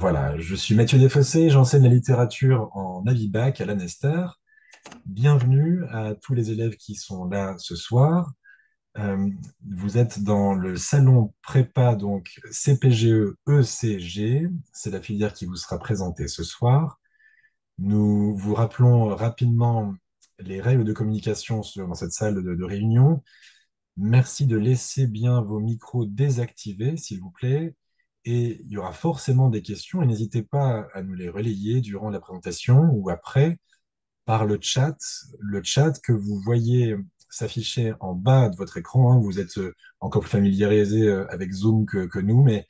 Voilà, je suis Mathieu Desfossés, j'enseigne la littérature en Avibac à l'Annester. Bienvenue à tous les élèves qui sont là ce soir. Euh, Vous êtes dans le salon prépa, donc CPGE ECG. C'est la filière qui vous sera présentée ce soir. Nous vous rappelons rapidement les règles de communication dans cette salle de réunion. Merci de laisser bien vos micros désactivés, s'il vous plaît. Et il y aura forcément des questions et n'hésitez pas à nous les relayer durant la présentation ou après par le chat que vous voyez s'afficher en bas de votre écran, hein. Vous êtes encore plus familiarisé avec Zoom que nous, mais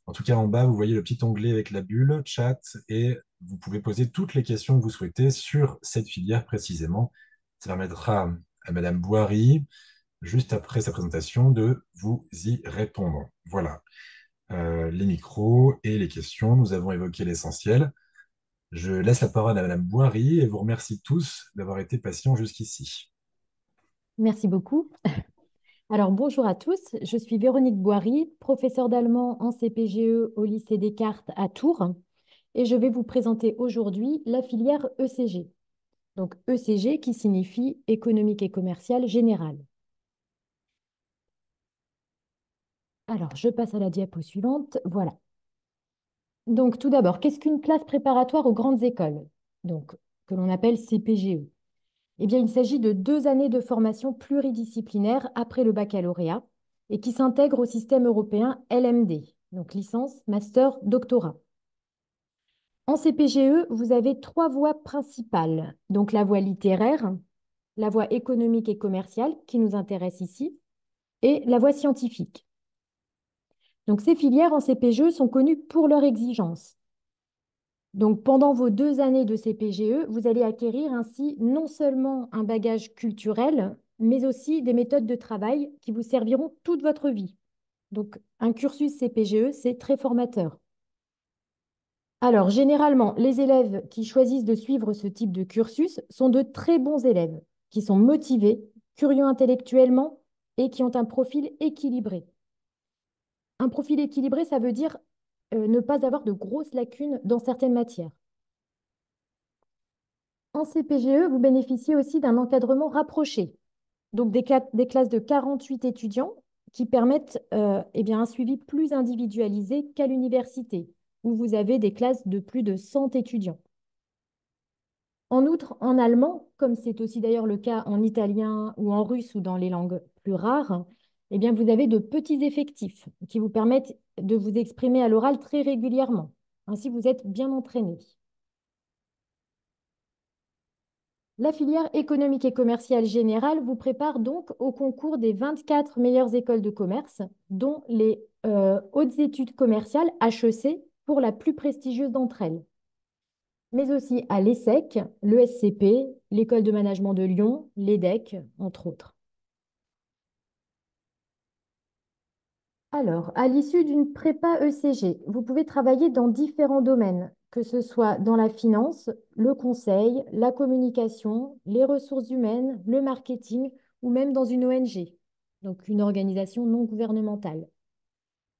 en tout cas en bas, vous voyez le petit onglet avec la bulle chat et vous pouvez poser toutes les questions que vous souhaitez sur cette filière précisément. Ça permettra à Madame Boiry juste après sa présentation, de vous y répondre. Voilà, les micros et les questions, nous avons évoqué l'essentiel. Je laisse la parole à Madame Boiry et vous remercie tous d'avoir été patients jusqu'ici. Merci beaucoup. Alors, bonjour à tous. Je suis Véronique Boiry, professeure d'allemand en CPGE au lycée Descartes à Tours. Et je vais vous présenter aujourd'hui la filière ECG. Donc, ECG qui signifie économique et commercial général. Alors, je passe à la diapo suivante. Voilà. Donc, tout d'abord, qu'est-ce qu'une classe préparatoire aux grandes écoles? Donc, que l'on appelle CPGE. Eh bien, il s'agit de 2 années de formation pluridisciplinaire après le baccalauréat et qui s'intègrent au système européen LMD, donc licence, master, doctorat. En CPGE, vous avez 3 voies principales, donc la voie littéraire, la voie économique et commerciale qui nous intéresse ici, et la voie scientifique. Donc ces filières en CPGE sont connues pour leur exigence. Donc, pendant vos 2 années de CPGE, vous allez acquérir ainsi non seulement un bagage culturel, mais aussi des méthodes de travail qui vous serviront toute votre vie. Donc, un cursus CPGE, c'est très formateur. Alors, généralement, les élèves qui choisissent de suivre ce type de cursus sont de très bons élèves, qui sont motivés, curieux intellectuellement et qui ont un profil équilibré. Un profil équilibré, ça veut dire ne pas avoir de grosses lacunes dans certaines matières. En CPGE, vous bénéficiez aussi d'un encadrement rapproché, donc des classes de 48 étudiants qui permettent eh bien, un suivi plus individualisé qu'à l'université, où vous avez des classes de plus de 100 étudiants. En outre, en allemand, comme c'est aussi d'ailleurs le cas en italien ou en russe ou dans les langues plus rares, eh bien, vous avez de petits effectifs qui vous permettent de vous exprimer à l'oral très régulièrement. Ainsi, vous êtes bien entraîné. La filière économique et commerciale générale vous prépare donc au concours des 24 meilleures écoles de commerce, dont les hautes études commerciales, HEC, pour la plus prestigieuse d'entre elles, mais aussi à l'ESSEC, l'ESCP, l'École de management de Lyon, l'EDEC, entre autres. Alors, à l'issue d'une prépa ECG, vous pouvez travailler dans différents domaines, que ce soit dans la finance, le conseil, la communication, les ressources humaines, le marketing ou même dans une ONG, donc une organisation non gouvernementale.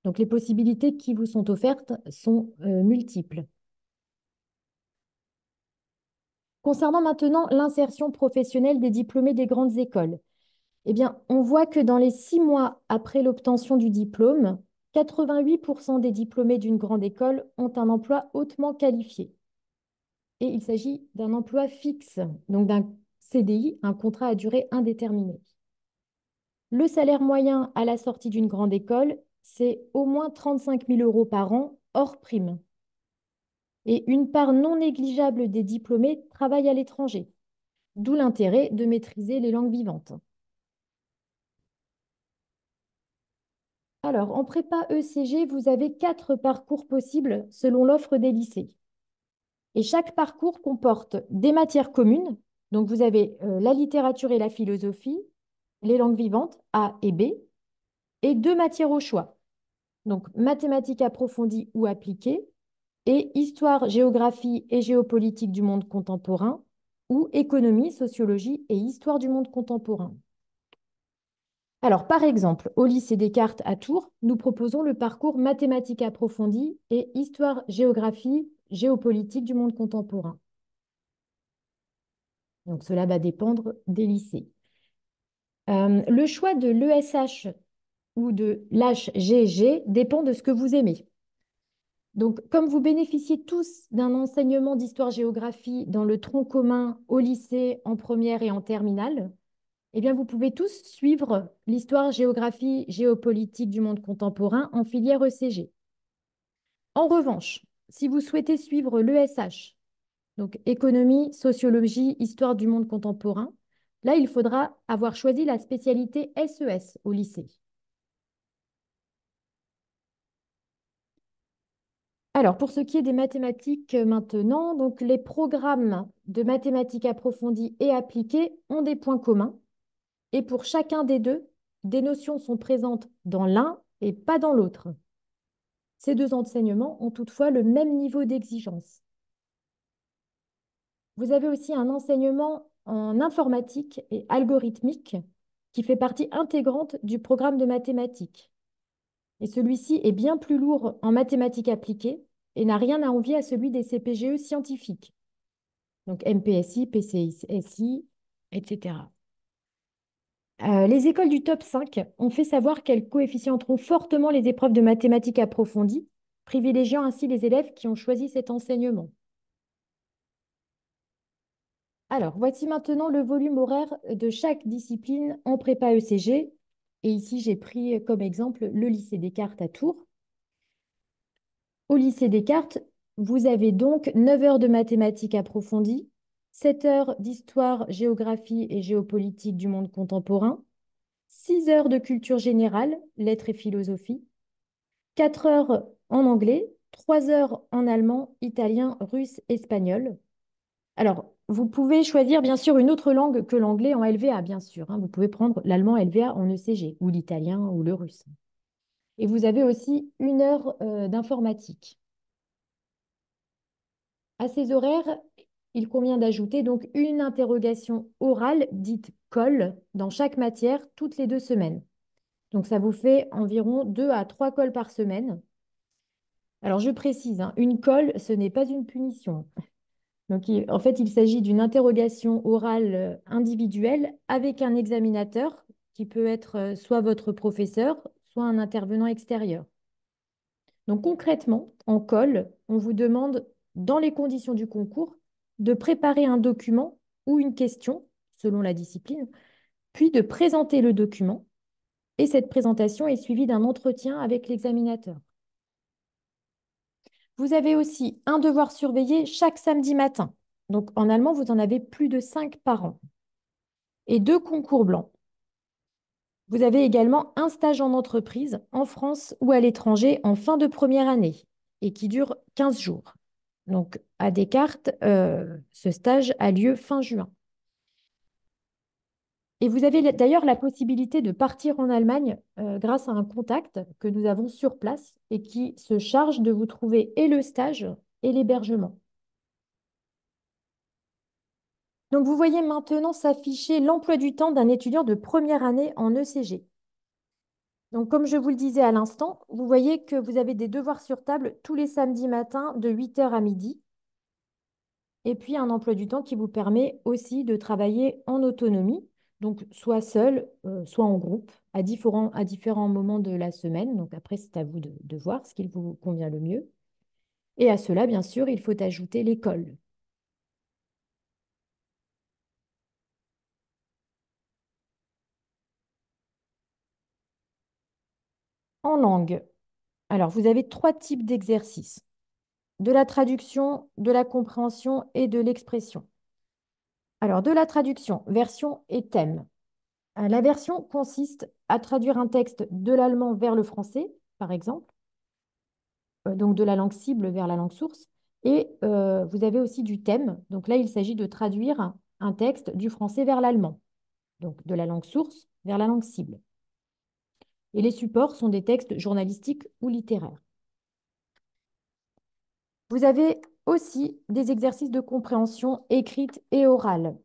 Donc, les possibilités qui vous sont offertes sont multiples. Concernant maintenant l'insertion professionnelle des diplômés des grandes écoles, eh bien, on voit que dans les 6 mois après l'obtention du diplôme, 88% des diplômés d'une grande école ont un emploi hautement qualifié. Et il s'agit d'un emploi fixe, donc d'un CDI, un contrat à durée indéterminée. Le salaire moyen à la sortie d'une grande école, c'est au moins 35 000 euros par an, hors prime. Et une part non négligeable des diplômés travaille à l'étranger, d'où l'intérêt de maîtriser les langues vivantes. Alors, en prépa ECG, vous avez 4 parcours possibles selon l'offre des lycées. Et chaque parcours comporte des matières communes. Donc, vous avez la littérature et la philosophie, les langues vivantes, A et B, et 2 matières au choix. Donc, mathématiques approfondies ou appliquées, et histoire, géographie et géopolitique du monde contemporain, ou économie, sociologie et histoire du monde contemporain. Alors, par exemple, au lycée Descartes à Tours, nous proposons le parcours mathématiques approfondies et histoire-géographie, géopolitique du monde contemporain. Donc, cela va dépendre des lycées. Le choix de l'ESH ou de l'HGG dépend de ce que vous aimez. Donc, comme vous bénéficiez tous d'un enseignement d'histoire-géographie dans le tronc commun au lycée, en première et en terminale, eh bien, vous pouvez tous suivre l'histoire, géographie, géopolitique du monde contemporain en filière ECG. En revanche, si vous souhaitez suivre l'ESH, donc économie, sociologie, histoire du monde contemporain, là, il faudra avoir choisi la spécialité SES au lycée. Alors, pour ce qui est des mathématiques maintenant, donc les programmes de mathématiques approfondies et appliquées ont des points communs. Et pour chacun des deux, des notions sont présentes dans l'un et pas dans l'autre. Ces deux enseignements ont toutefois le même niveau d'exigence. Vous avez aussi un enseignement en informatique et algorithmique qui fait partie intégrante du programme de mathématiques. Et celui-ci est bien plus lourd en mathématiques appliquées et n'a rien à envier à celui des CPGE scientifiques. Donc MPSI, PCSI, etc. Les écoles du top 5 ont fait savoir qu'elles coefficienteront fortement les épreuves de mathématiques approfondies, privilégiant ainsi les élèves qui ont choisi cet enseignement. Alors, voici maintenant le volume horaire de chaque discipline en prépa ECG. Et ici, j'ai pris comme exemple le lycée Descartes à Tours. Au lycée Descartes, vous avez donc 9 heures de mathématiques approfondies, 7 heures d'histoire, géographie et géopolitique du monde contemporain, 6 heures de culture générale, lettres et philosophie, 4 heures en anglais, 3 heures en allemand, italien, russe, espagnol. Alors, vous pouvez choisir bien sûr une autre langue que l'anglais en LVA, bien sûr, hein. Vous pouvez prendre l'allemand LVA en ECG, ou l'italien ou le russe. Et vous avez aussi 1 heure d'informatique. À ces horaires, il convient d'ajouter donc une interrogation orale dite colle dans chaque matière toutes les 2 semaines. Donc ça vous fait environ 2 à 3 colles par semaine. Alors je précise, hein, une colle, ce n'est pas une punition. Donc en fait, il s'agit d'une interrogation orale individuelle avec un examinateur qui peut être soit votre professeur, soit un intervenant extérieur. Donc concrètement, en colle, on vous demande, dans les conditions du concours, de préparer un document ou une question, selon la discipline, puis de présenter le document. Et cette présentation est suivie d'un entretien avec l'examinateur. Vous avez aussi un devoir surveillé chaque samedi matin. Donc en allemand, vous en avez plus de 5 par an. Et 2 concours blancs. Vous avez également un stage en entreprise en France ou à l'étranger en fin de première année et qui dure 15 jours. Donc à Descartes, ce stage a lieu fin juin. Et vous avez d'ailleurs la possibilité de partir en Allemagne grâce à un contact que nous avons sur place et qui se charge de vous trouver et le stage et l'hébergement. Donc vous voyez maintenant s'afficher l'emploi du temps d'un étudiant de première année en ECG. Donc comme je vous le disais à l'instant, vous voyez que vous avez des devoirs sur table tous les samedis matins de 8 heures à midi. Et puis un emploi du temps qui vous permet aussi de travailler en autonomie, donc soit seul, soit en groupe, à différents moments de la semaine. Donc après, c'est à vous de voir ce qui vous convient le mieux. Et à cela, bien sûr, il faut ajouter l'école. En langue, alors vous avez 3 types d'exercices: de la traduction, de la compréhension et de l'expression. Alors, de la traduction, version et thème. La version consiste à traduire un texte de l'allemand vers le français, par exemple, donc de la langue cible vers la langue source. Et vous avez aussi du thème. Donc là, il s'agit de traduire un texte du français vers l'allemand, donc de la langue source vers la langue cible. Et les supports sont des textes journalistiques ou littéraires. Vous avez aussi des exercices de compréhension écrite et orale.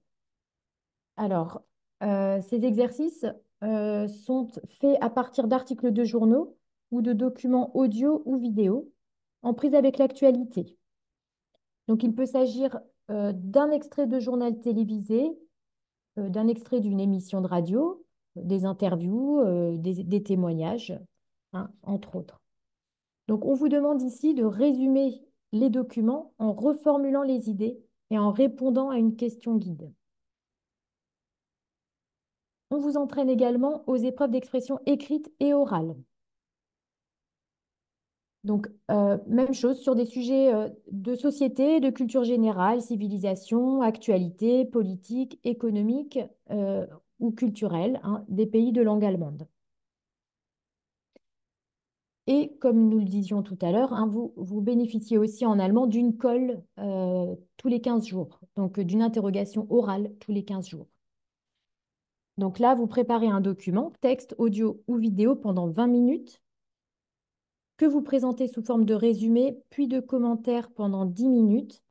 Alors, ces exercices sont faits à partir d'articles de journaux ou de documents audio ou vidéo en prise avec l'actualité. Donc, il peut s'agir d'un extrait de journal télévisé, d'un extrait d'une émission de radio, des interviews, des témoignages, hein, entre autres. Donc, on vous demande ici de résumer les documents en reformulant les idées et en répondant à une question guide. On vous entraîne également aux épreuves d'expression écrite et orale. Donc, même chose sur des sujets de société, de culture générale, civilisation, actualité, politique, économique ou culturelle, hein, des pays de langue allemande. Et comme nous le disions tout à l'heure, hein, vous bénéficiez aussi en allemand d'une colle tous les 15 jours, donc d'une interrogation orale tous les 15 jours. Donc là, vous préparez un document, texte, audio ou vidéo pendant 20 minutes, que vous présentez sous forme de résumé, puis de commentaires pendant 10 minutes.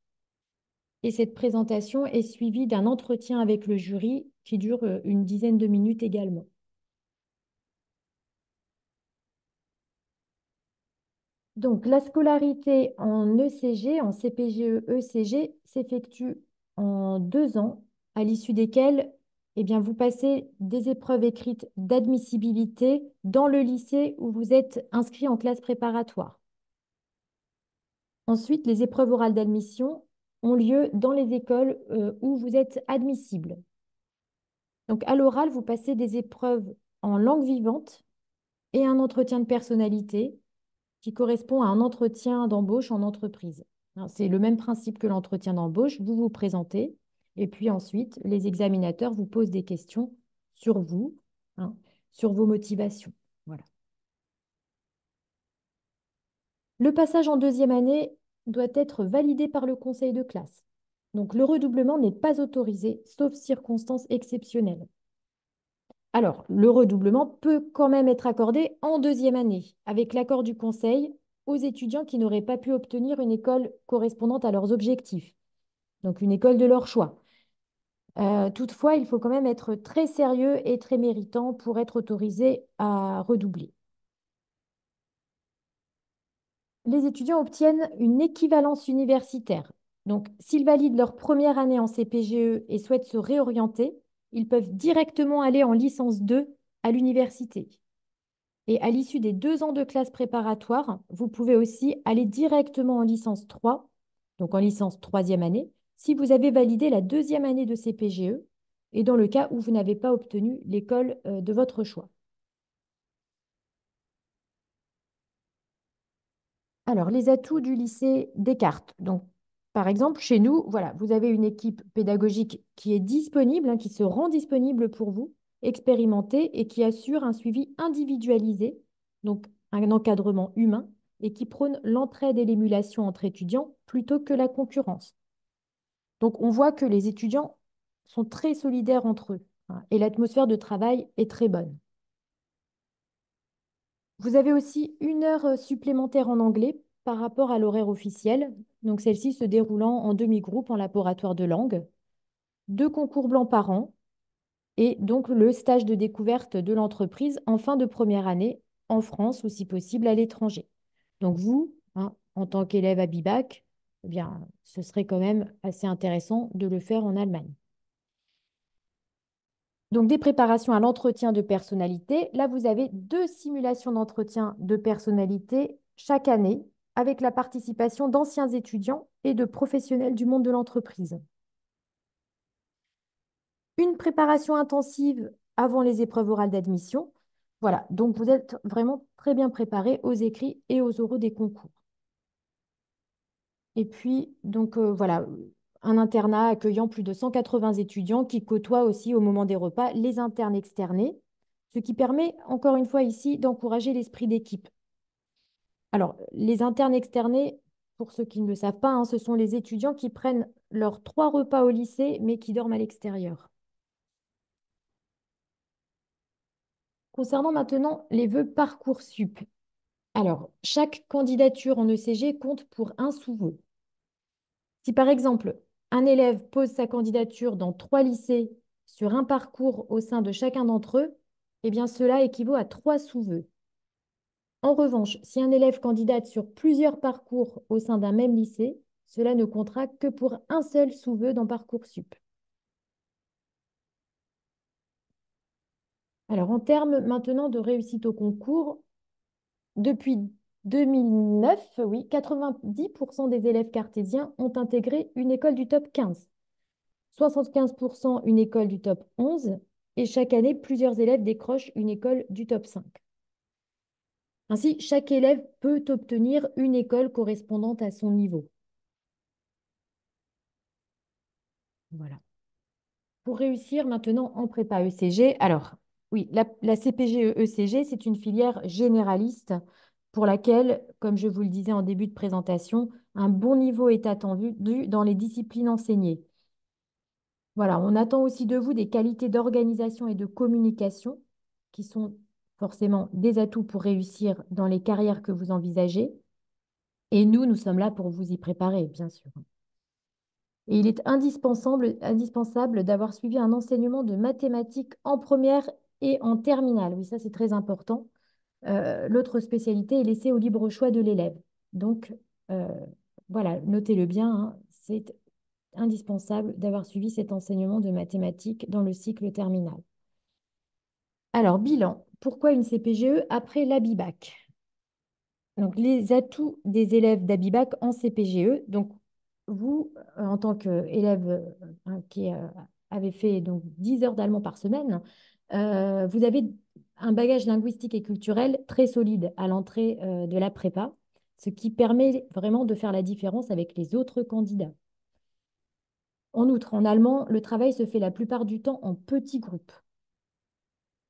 Et cette présentation est suivie d'un entretien avec le jury qui dure une dizaine de minutes également. Donc, la scolarité en ECG, en CPGE-ECG, s'effectue en 2 ans, à l'issue desquelles eh bien, vous passez des épreuves écrites d'admissibilité dans le lycée où vous êtes inscrit en classe préparatoire. Ensuite, les épreuves orales d'admission ont lieu dans les écoles où vous êtes admissible. Donc, à l'oral, vous passez des épreuves en langue vivante et un entretien de personnalité qui correspond à un entretien d'embauche en entreprise. Hein, c'est le même principe que l'entretien d'embauche. Vous vous présentez et puis ensuite, les examinateurs vous posent des questions sur vous, hein, sur vos motivations. Voilà. Le passage en deuxième année doit être validé par le conseil de classe. Donc, le redoublement n'est pas autorisé, sauf circonstances exceptionnelles. Alors, le redoublement peut quand même être accordé en deuxième année, avec l'accord du conseil, aux étudiants qui n'auraient pas pu obtenir une école correspondante à leurs objectifs, donc une école de leur choix. Toutefois, il faut quand même être très sérieux et très méritant pour être autorisé à redoubler. Les étudiants obtiennent une équivalence universitaire. Donc, s'ils valident leur première année en CPGE et souhaitent se réorienter, ils peuvent directement aller en licence 2 à l'université. Et à l'issue des 2 ans de classe préparatoire, vous pouvez aussi aller directement en licence 3, donc en licence troisième année, si vous avez validé la deuxième année de CPGE et dans le cas où vous n'avez pas obtenu l'école de votre choix. Alors, les atouts du lycée Descartes. Donc, par exemple, chez nous, voilà, vous avez une équipe pédagogique qui est disponible, hein, qui se rend disponible pour vous, expérimentée et qui assure un suivi individualisé, donc un encadrement humain, et qui prône l'entraide et l'émulation entre étudiants plutôt que la concurrence. Donc, on voit que les étudiants sont très solidaires entre eux, hein, et l'atmosphère de travail est très bonne. Vous avez aussi une heure supplémentaire en anglais par rapport à l'horaire officiel, donc celle-ci se déroulant en demi-groupe en laboratoire de langue, 2 concours blancs par an et donc le stage de découverte de l'entreprise en fin de première année en France ou si possible à l'étranger. Donc vous, hein, en tant qu'élève à BIBAC, eh bien, ce serait quand même assez intéressant de le faire en Allemagne. Donc, des préparations à l'entretien de personnalité. Là, vous avez 2 simulations d'entretien de personnalité chaque année avec la participation d'anciens étudiants et de professionnels du monde de l'entreprise. Une préparation intensive avant les épreuves orales d'admission. Voilà, donc vous êtes vraiment très bien préparé aux écrits et aux oraux des concours. Et puis, donc voilà, un internat accueillant plus de 180 étudiants qui côtoient aussi au moment des repas les internes externés, ce qui permet encore une fois ici d'encourager l'esprit d'équipe. Alors, les internes externés, pour ceux qui ne le savent pas, hein, ce sont les étudiants qui prennent leurs 3 repas au lycée mais qui dorment à l'extérieur. Concernant maintenant les vœux Parcoursup. Alors, chaque candidature en ECG compte pour un sous-vœu. Si par exemple, un élève pose sa candidature dans 3 lycées sur un parcours au sein de chacun d'entre eux, eh bien cela équivaut à 3 sous-vœux. En revanche, si un élève candidate sur plusieurs parcours au sein d'un même lycée, cela ne comptera que pour un seul sous-vœu dans Parcoursup. Alors, en termes maintenant de réussite au concours, depuis 2009, oui, 90% des élèves cartésiens ont intégré une école du top 15, 75% une école du top 11, et chaque année, plusieurs élèves décrochent une école du top 5. Ainsi, chaque élève peut obtenir une école correspondante à son niveau. Voilà. Pour réussir maintenant en prépa ECG, alors oui, la CPGE-ECG, c'est une filière généraliste pour laquelle, comme je vous le disais en début de présentation, un bon niveau est attendu dans les disciplines enseignées. Voilà, on attend aussi de vous des qualités d'organisation et de communication qui sont forcément des atouts pour réussir dans les carrières que vous envisagez. Et nous sommes là pour vous y préparer, bien sûr. Et il est indispensable d'avoir suivi un enseignement de mathématiques en première et en terminale. Oui, ça c'est très important. L'autre spécialité est laissée au libre choix de l'élève. Donc, euh, voilà, notez-le bien, hein, c'est indispensable d'avoir suivi cet enseignement de mathématiques dans le cycle terminal. Alors, bilan. Pourquoi une CPGE après l'ABIBAC? Donc, les atouts des élèves d'Abibac en CPGE. Donc, vous, en tant qu'élève qui avait fait donc, 10 heures d'allemand par semaine, vous avez un bagage linguistique et culturel très solide à l'entrée de la prépa, ce qui permet vraiment de faire la différence avec les autres candidats. En outre, en allemand, le travail se fait la plupart du temps en petits groupes.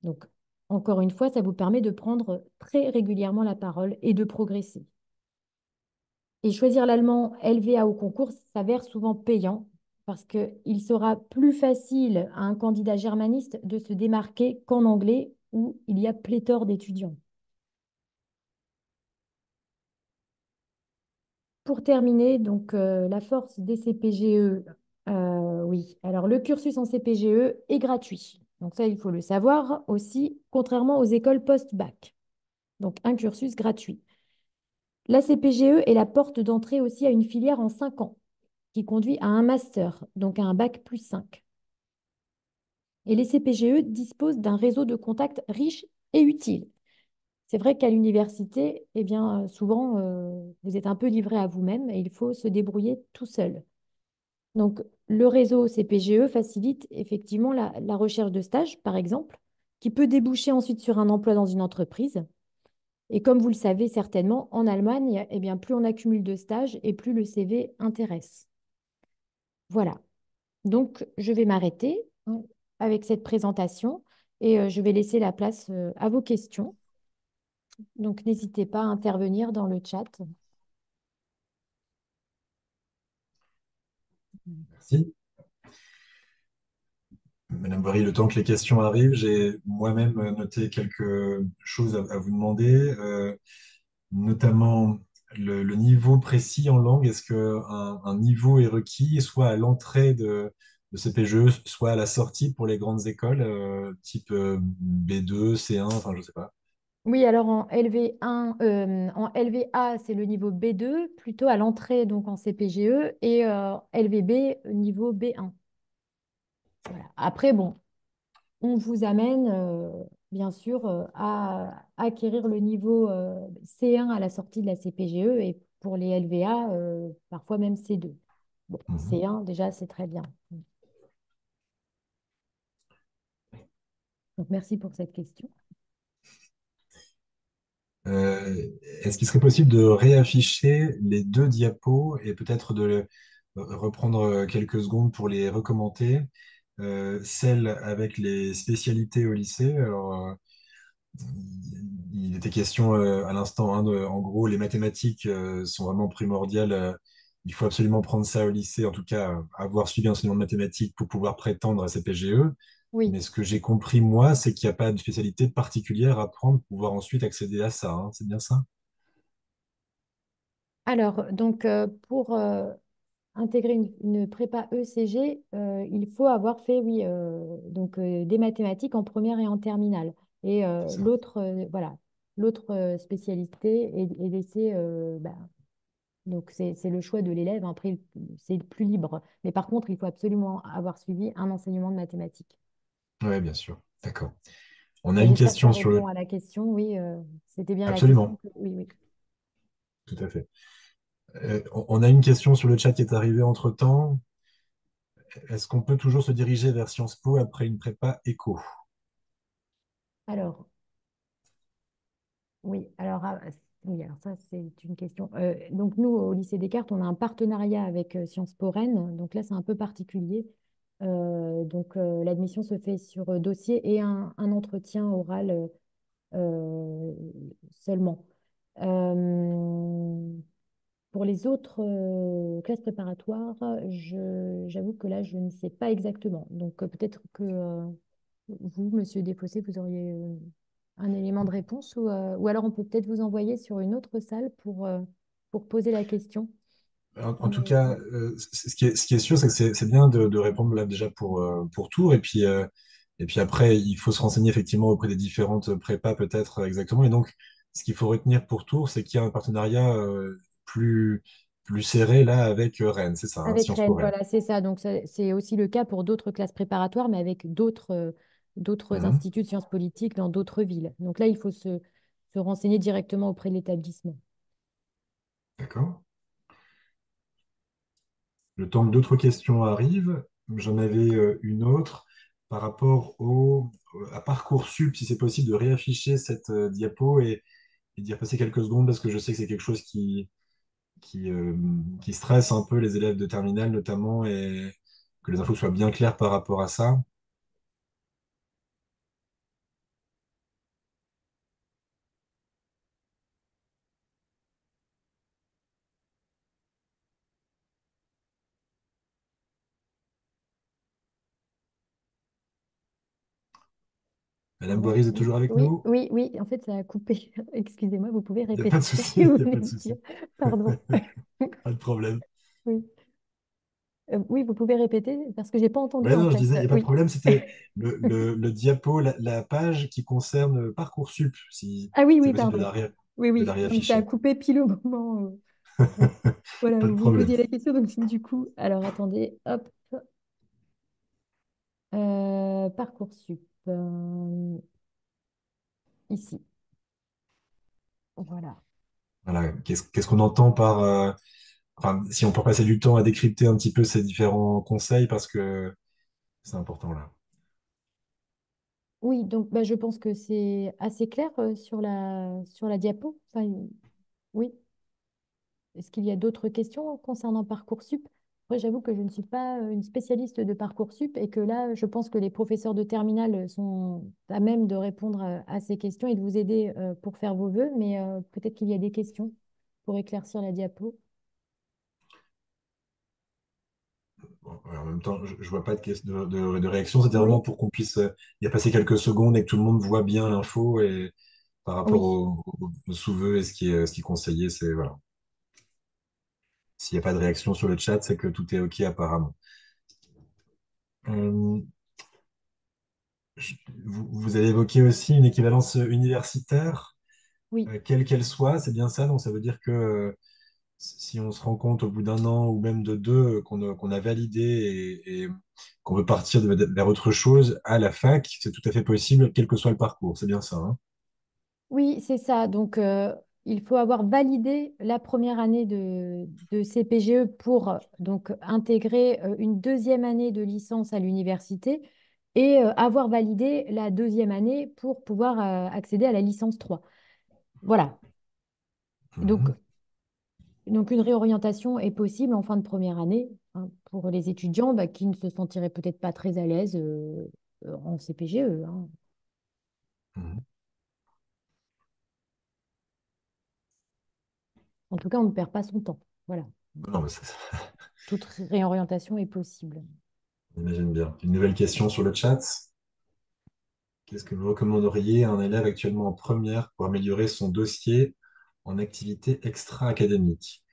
Donc, encore une fois, ça vous permet de prendre très régulièrement la parole et de progresser. Et choisir l'allemand LVA au concours s'avère souvent payant parce qu'il sera plus facile à un candidat germaniste de se démarquer qu'en anglais où il y a pléthore d'étudiants. Pour terminer, donc la force des CPGE, oui. Alors le cursus en CPGE est gratuit. Donc ça, il faut le savoir aussi, contrairement aux écoles post-bac. Donc un cursus gratuit. La CPGE est la porte d'entrée aussi à une filière en 5 ans, qui conduit à un master, donc à un bac plus 5. Et les CPGE disposent d'un réseau de contacts riche et utile. C'est vrai qu'à l'université, eh bien, souvent, vous êtes un peu livré à vous-même et il faut se débrouiller tout seul. Donc, le réseau CPGE facilite effectivement la recherche de stage, par exemple, qui peut déboucher ensuite sur un emploi dans une entreprise. Et comme vous le savez certainement, en Allemagne, eh bien, plus on accumule de stages et plus le CV intéresse. Voilà. Donc, je vais m'arrêter avec cette présentation et je vais laisser la place à vos questions. Donc, n'hésitez pas à intervenir dans le chat. Merci. Madame Bory, le temps que les questions arrivent, j'ai moi-même noté quelques choses à vous demander, notamment le niveau précis en langue. Est-ce qu'un niveau est requis, soit à l'entrée de CPGE, soit à la sortie pour les grandes écoles, type B2, C1, enfin je ne sais pas. Oui, alors en LVA, c'est le niveau B2, plutôt à l'entrée donc en CPGE, et LVB, niveau B1. Voilà. Après, bon, on vous amène bien sûr à acquérir le niveau C1 à la sortie de la CPGE et pour les LVA, parfois même C2. Bon, Mhm. C1, déjà, c'est très bien. Donc, merci pour cette question. Euh, Est-ce qu'il serait possible de réafficher les deux diapos et peut-être de reprendre quelques secondes pour les recommenter? Celle avec les spécialités au lycée. Alors, il était question à l'instant, hein, en gros, les mathématiques sont vraiment primordiales. Il faut absolument prendre ça au lycée, en tout cas avoir suivi un enseignement de mathématiques pour pouvoir prétendre à CPGE. Oui. Mais ce que j'ai compris, moi, c'est qu'il n'y a pas de spécialité particulière à prendre pour pouvoir ensuite accéder à ça, hein. C'est bien ça? Alors, donc, pour intégrer une prépa ECG, il faut avoir fait, oui, donc, des mathématiques en première et en terminale. Et C'est ça. l'autre spécialité est laissée, donc c'est le choix de l'élève, après c'est plus libre. Mais par contre, il faut absolument avoir suivi un enseignement de mathématiques. Oui, bien sûr. D'accord. On a Mais une j'espère que ça question sur répond le... à la question. Oui, c'était bien la question. Absolument, Oui, oui. tout à fait. On a une question sur le chat qui est arrivée entre-temps. Est-ce qu'on peut toujours se diriger vers Sciences Po après une prépa éco? Alors, oui, oui, alors ça, c'est une question. Donc, nous, au lycée Descartes, on a un partenariat avec Sciences Po Rennes. Donc là, c'est un peu particulier. L'admission se fait sur dossier et un entretien oral euh, seulement. Euh, pour les autres classes préparatoires, j'avoue que là, je ne sais pas exactement. Donc, peut-être que vous, Monsieur Desfossés, vous auriez un élément de réponse ou alors on peut peut-être vous envoyer sur une autre salle pour poser la question. En tout Euh, cas, ce qui est sûr, c'est que c'est bien de répondre là déjà pour Tours. Et puis après, il faut se renseigner effectivement auprès des différentes prépas peut-être exactement. Et donc, ce qu'il faut retenir pour Tours, c'est qu'il y a un partenariat plus, plus serré là avec Rennes. C'est ça, hein, avec Sciences Po Rennes, Rennes. voilà, c'est ça. Donc, c'est aussi le cas pour d'autres classes préparatoires, mais avec d'autres Mhm. instituts de sciences politiques dans d'autres villes. Donc là, il faut se renseigner directement auprès de l'établissement. D'accord. Le temps que d'autres questions arrivent, j'en avais une autre par rapport à Parcoursup, si c'est possible de réafficher cette diapo et d'y repasser quelques secondes parce que je sais que c'est quelque chose qui, euh, qui stresse un peu les élèves de terminale notamment et que les infos soient bien claires par rapport à ça. Madame Oui, Boiris est toujours avec oui, nous? oui, oui. En fait, ça a coupé. Excusez-moi, vous pouvez Il n'y a pas répéter de ce souci, que il vous n'y a pas venez de de dire. souci. Pardon. Pas de problème. Oui. Oui, vous pouvez répéter parce que j'ai pas entendu Ouais, en non, je fait. disais, il n'y a pas de Oui. problème. C'était le diapo, la page qui concerne Parcoursup, si Ah oui, c'est oui, possible pardon. Oui, de la oui. Donc ça a réafficher. coupé pile au moment où, voilà, Pas de où vous problème. posiez la question. Donc du coup, alors attendez, hop, Parcoursup, ici. Voilà. Voilà. Qu'est-ce qu'on entend par... enfin, si on peut passer du temps à décrypter un petit peu ces différents conseils, parce que c'est important là. Oui, donc je pense que c'est assez clair sur la diapo. Enfin, oui. Est-ce qu'il y a d'autres questions concernant Parcoursup? Moi, j'avoue que je ne suis pas une spécialiste de Parcoursup et que là, je pense que les professeurs de terminale sont à même de répondre à ces questions et de vous aider pour faire vos vœux, mais peut-être qu'il y a des questions pour éclaircir la diapo. Bon, ouais, en même temps, je ne vois pas de réaction. C'était vraiment Oui, pour qu'on puisse y passer quelques secondes et que tout le monde voit bien l'info et par rapport oui, au sous-vœu et ce qui est conseillé, c'est voilà. S'il n'y a pas de réaction sur le chat, c'est que tout est OK apparemment. Euh, je- vous avez évoqué aussi une équivalence universitaire, oui. quelle qu'elle soit, c'est bien ça. Donc ça veut dire que si on se rend compte au bout d'un an ou même de deux qu'on a validé et qu'on veut partir vers autre chose à la fac, c'est tout à fait possible, quel que soit le parcours. C'est bien ça, hein? Oui, c'est ça. Donc, il faut avoir validé la première année de CPGE pour donc intégrer une deuxième année de licence à l'université et avoir validé la deuxième année pour pouvoir accéder à la licence 3. Voilà. Donc, Mhm, donc une réorientation est possible en fin de première année hein, pour les étudiants qui ne se sentiraient peut-être pas très à l'aise en CPGE, hein. mhm. En tout cas, on ne perd pas son temps. Voilà. Non, mais Toute réorientation est possible. on imagine bien. Une nouvelle question sur le chat. Qu'est-ce que vous recommanderiez à un élève actuellement en première pour améliorer son dossier en activité extra-académique?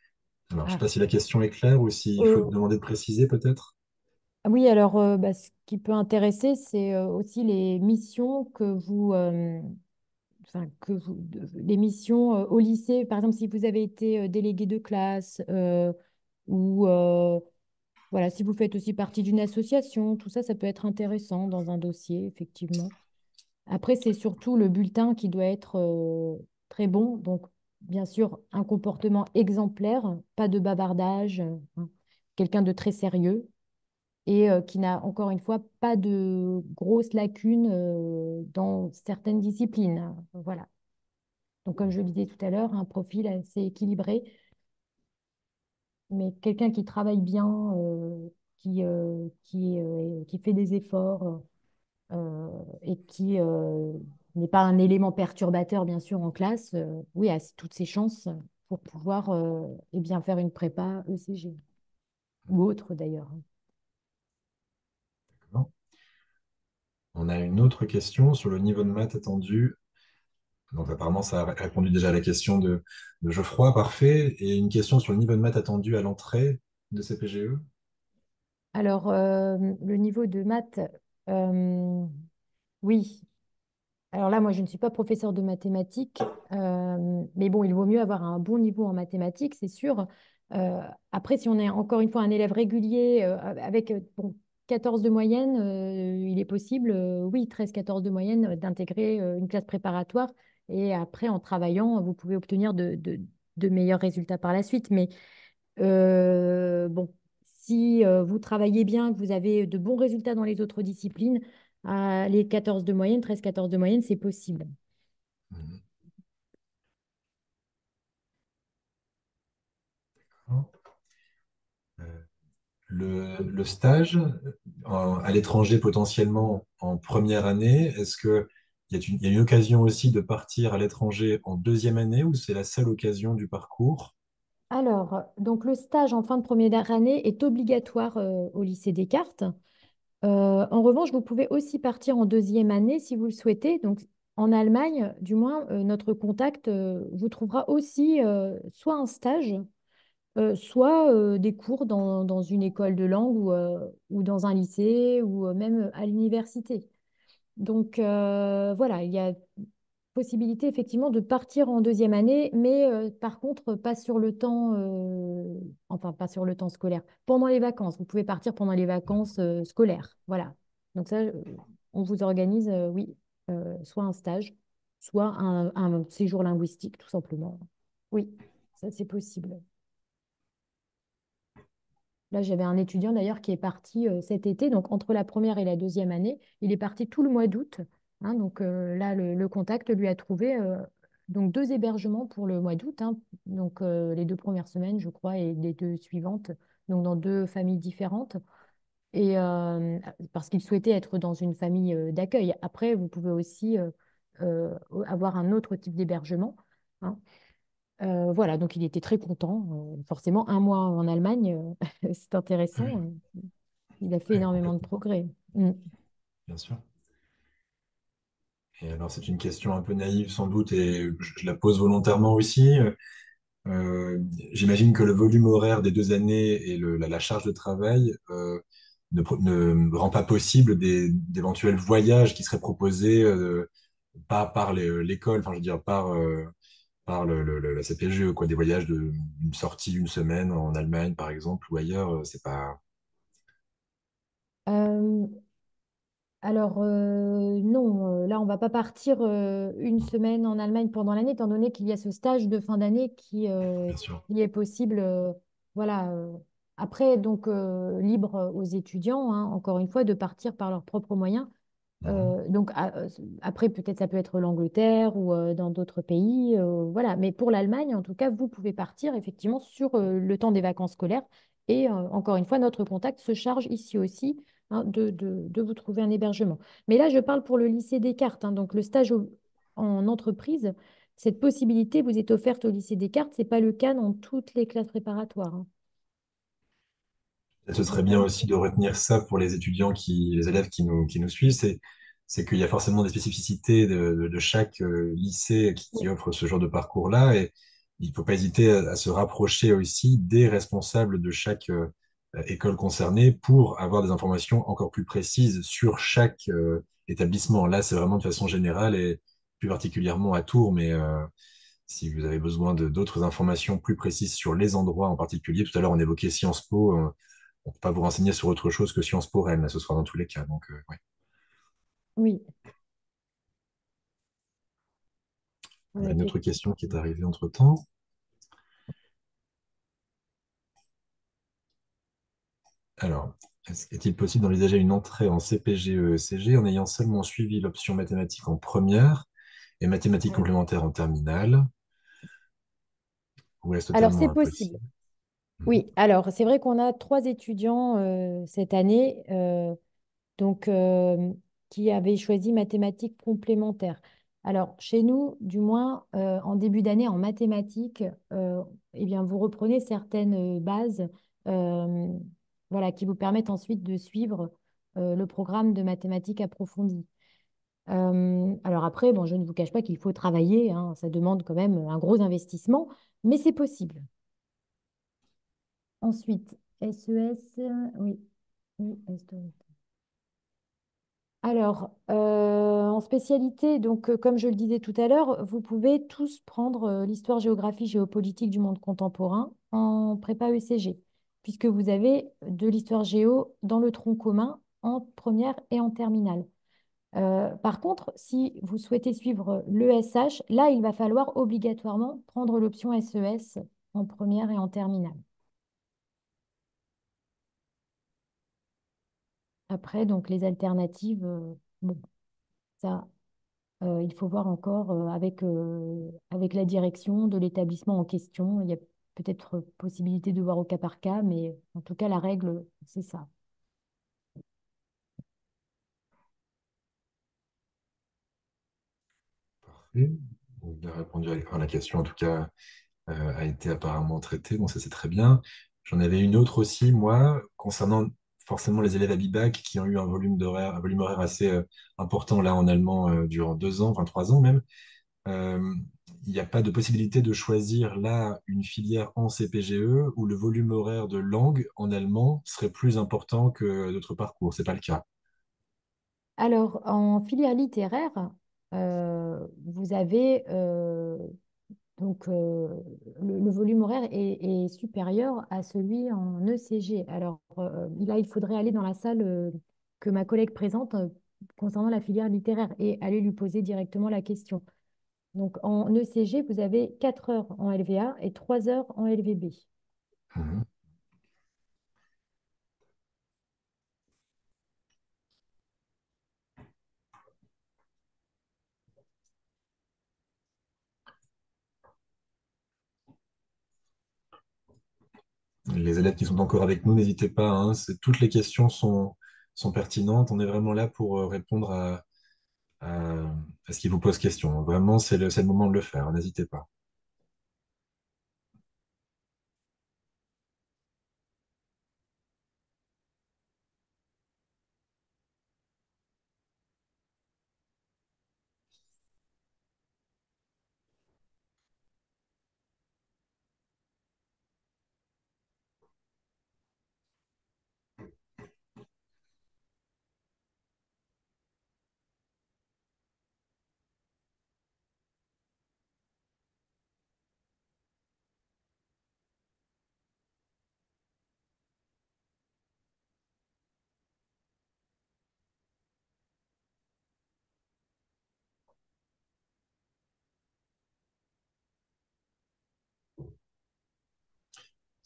Alors, je ne sais Ah. pas si la question est claire ou s'il faut demander de préciser peut-être. Oui, alors ce qui peut intéresser, c'est aussi les missions les missions au lycée. Par exemple, si vous avez été délégué de classe ou voilà, si vous faites aussi partie d'une association, tout ça, ça peut être intéressant dans un dossier, effectivement. Après, c'est surtout le bulletin qui doit être très bon. Donc, bien sûr, un comportement exemplaire, pas de bavardage, hein. Quelqu'un de très sérieux et qui n'a encore une fois pas de grosses lacunes dans certaines disciplines, hein. Voilà. Donc, comme je le disais tout à l'heure, un profil assez équilibré, mais quelqu'un qui travaille bien, qui fait des efforts et qui n'est pas un élément perturbateur, bien sûr, en classe, oui, a toutes ses chances pour pouvoir eh bien, faire une prépa ECG ou autre d'ailleurs. D'accord. On a une autre question sur le niveau de maths attendu. Donc apparemment, ça a répondu déjà à la question de Geoffroy, parfait. Et une question sur le niveau de maths attendu à l'entrée de CPGE. Alors, le niveau de maths, euh, oui. Alors là, moi, je ne suis pas professeur de mathématiques, mais bon, il vaut mieux avoir un bon niveau en mathématiques, c'est sûr. Euh, Après, si on est encore une fois un élève régulier avec bon, 14 de moyenne, il est possible, oui, 13-14 de moyenne, d'intégrer une classe préparatoire. Et après, en travaillant, vous pouvez obtenir de meilleurs résultats par la suite. Mais bon, si vous travaillez bien, que vous avez de bons résultats dans les autres disciplines, les 14 de moyenne, 13-14 de moyenne, c'est possible. Mhm. Euh, le stage à l'étranger potentiellement en première année, est-ce que il y a une occasion aussi de partir à l'étranger en deuxième année ou c'est la seule occasion du parcours? Alors, donc le stage en fin de première année est obligatoire au lycée Descartes. En revanche, vous pouvez aussi partir en deuxième année si vous le souhaitez. Donc, en Allemagne, du moins, notre contact vous trouvera aussi soit un stage, soit des cours dans une école de langue ou dans un lycée ou même à l'université. Donc voilà, il y a possibilité effectivement de partir en deuxième année, mais par contre pas sur le temps, enfin pas sur le temps scolaire, pendant les vacances. Vous pouvez partir pendant les vacances scolaires. Voilà. Donc ça, on vous organise, oui, soit un stage, soit un séjour linguistique, tout simplement. Oui, ça c'est possible. Là, j'avais un étudiant d'ailleurs qui est parti cet été, donc entre la première et la deuxième année. Il est parti tout le mois d'août, hein. Donc là, le contact lui a trouvé donc deux hébergements pour le mois d'août, hein. Donc les deux premières semaines, je crois, et les deux suivantes, donc dans deux familles différentes. Et parce qu'il souhaitait être dans une famille d'accueil. Après, vous pouvez aussi avoir un autre type d'hébergement, hein. Voilà, donc il était très content. Forcément, un mois en Allemagne, c'est intéressant. Oui, Il a fait oui, énormément de complètement, progrès. Mm. bien sûr. Et alors, c'est une question un peu naïve sans doute, et je la pose volontairement aussi. Euh, J'imagine que le volume horaire des deux années et la charge de travail ne rend pas possible d'éventuels voyages qui seraient proposés pas par l'école, enfin je veux dire par la CPGE, quoi, des voyages d'une sortie une semaine en Allemagne par exemple ou ailleurs, c'est pas Euh, alors, non, là, on va pas partir une semaine en Allemagne pendant l'année, étant donné qu'il y a ce stage de fin d'année bien sûr. qui est possible. Voilà. Après, donc, libre aux étudiants, hein, encore une fois, de partir par leurs propres moyens. Mhm. Après, peut-être ça peut être l'Angleterre ou dans d'autres pays. Voilà. Mais pour l'Allemagne, en tout cas, vous pouvez partir effectivement sur le temps des vacances scolaires. Et encore une fois, notre contact se charge ici aussi, hein, de vous trouver un hébergement. Mais là, je parle pour le lycée Descartes, hein, donc le stage en entreprise. Cette possibilité vous est offerte au lycée Descartes. Ce n'est pas le cas dans toutes les classes préparatoires, hein. Et ce serait bien aussi de retenir ça pour les étudiants les élèves qui nous suivent, c'est qu'il y a forcément des spécificités de chaque lycée qui Oui. offre ce genre de parcours-là, et il ne faut pas hésiter à se rapprocher aussi des responsables de chaque école concernée pour avoir des informations encore plus précises sur chaque établissement. Là, c'est vraiment de façon générale et plus particulièrement à Tours, mais si vous avez besoin de d'autres informations plus précises sur les endroits en particulier, tout à l'heure on évoquait Sciences Po, on ne peut pas vous renseigner sur autre chose que Sciences Po Rennes, là, ce sera dans tous les cas. Donc, ouais. Oui, On a une autre effectivement. question qui est arrivée entre-temps. Alors, est-il possible d'envisager une entrée en CPGE-ECG en ayant seulement suivi l'option mathématiques en première et mathématiques complémentaires en terminale, ou est-ce Alors, totalement c'est possible. impossible? Mhm. Oui, alors c'est vrai qu'on a 3 étudiants cette année donc, qui avaient choisi mathématiques complémentaires. Alors, chez nous, du moins, en début d'année, en mathématiques, eh bien, vous reprenez certaines bases euh, voilà, qui vous permettent ensuite de suivre le programme de mathématiques approfondies. Alors après, bon, je ne vous cache pas qu'il faut travailler, hein, ça demande quand même un gros investissement, mais c'est possible. Ensuite, SES, oui. Oui, alors, en spécialité, donc, comme je le disais tout à l'heure, vous pouvez tous prendre l'histoire, géographie, géopolitique du monde contemporain en prépa ECG, puisque vous avez de l'histoire géo dans le tronc commun en première et en terminale. Par contre, si vous souhaitez suivre l'ESH, là, il va falloir obligatoirement prendre l'option SES en première et en terminale. Après, donc, les alternatives, bon, ça. Il faut voir encore avec la direction de l'établissement en question. Il y a peut-être possibilité de voir au cas par cas, mais en tout cas, la règle, c'est ça. Parfait. Vous avez répondu à la question, en tout cas, a été apparemment traitée. Bon, ça, c'est très bien. J'en avais une autre aussi, moi, concernant forcément les élèves à BIBAC qui ont eu un volume horaire assez important là en allemand durant 2 ans, enfin 3 ans même. Euh, il n'y a pas de possibilité de choisir là une filière en CPGE où le volume horaire de langue en allemand serait plus important que d'autres parcours. C'est pas le cas. Alors, en filière littéraire, vous avez donc le volume horaire est supérieur à celui en ECG. Alors, là, il faudrait aller dans la salle que ma collègue présente concernant la filière littéraire et aller lui poser directement la question. Donc, en ECG, vous avez 4 heures en LVA et 3 heures en LVB. Mhm. Les élèves qui sont encore avec nous, n'hésitez pas, hein, toutes les questions sont pertinentes. On est vraiment là pour répondre à, à ce qui vous pose question. Vraiment, c'est le moment de le faire. N'hésitez pas.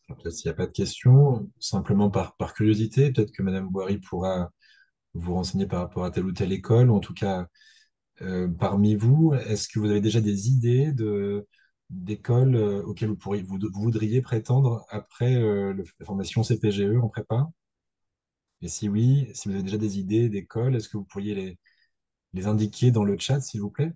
Peut-être s'il n'y a pas de questions, simplement par curiosité, peut-être que Madame Boiry pourra vous renseigner par rapport à telle ou telle école, ou en tout cas, parmi vous, est-ce que vous avez déjà des idées d'écoles auxquelles vous voudriez prétendre après la formation CPGE en prépa? Et si oui, si vous avez déjà des idées d'écoles, est-ce que vous pourriez les indiquer dans le chat, s'il vous plaît?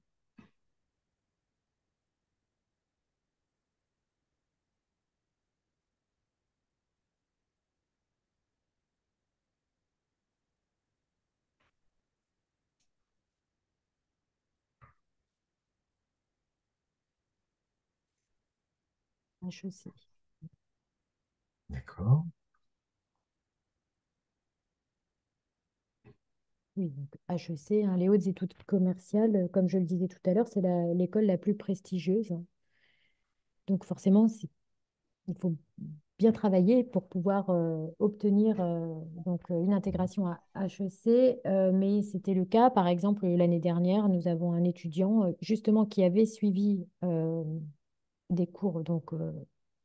HEC. D'accord. Oui, donc HEC, hein, les hautes études commerciales, comme je le disais tout à l'heure, c'est l'école la plus prestigieuse, hein. Donc forcément, il faut bien travailler pour pouvoir obtenir une intégration à HEC. Mais c'était le cas, par exemple, l'année dernière, nous avons un étudiant justement qui avait suivi des cours. Donc,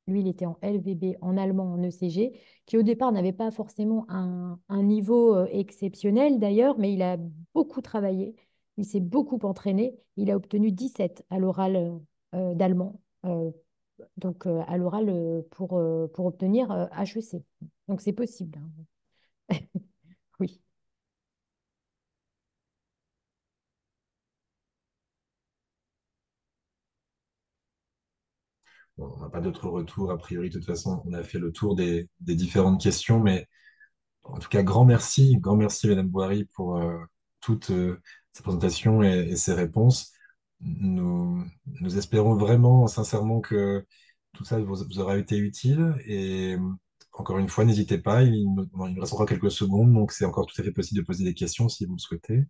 lui, il était en LVB, en allemand, en ECG, qui au départ n'avait pas forcément un niveau exceptionnel d'ailleurs, mais il a beaucoup travaillé, il s'est beaucoup entraîné. Il a obtenu 17 à l'oral d'allemand, à l'oral pour obtenir HEC. Donc, c'est possible, hein. Oui. Bon, on n'a pas d'autres retours. A priori, de toute façon, on a fait le tour des différentes questions. Mais en tout cas, grand merci, Madame Boiry, pour toute sa présentation et ses réponses. Nous espérons vraiment, sincèrement, que tout ça vous aura été utile. Et encore une fois, n'hésitez pas. Il nous reste encore quelques secondes, donc c'est encore tout à fait possible de poser des questions si vous le souhaitez.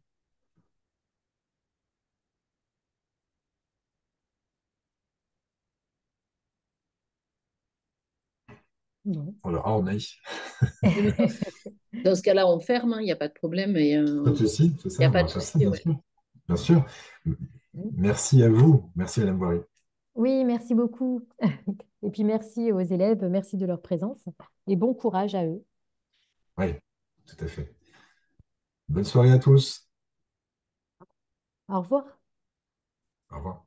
Non. Alors, ah, on a Oui, non, dans ce cas-là, on ferme, hein, il n'y a pas de problème. Et, pas de souci, c'est il n'y ça, a on pas va de faire ça, souci, bien ouais. sûr. Bien sûr. Merci à vous. Merci, Madame Boiry. Oui, merci beaucoup. Et puis merci aux élèves, merci de leur présence et bon courage à eux. Oui, tout à fait. Bonne soirée à tous. Au revoir. Au revoir.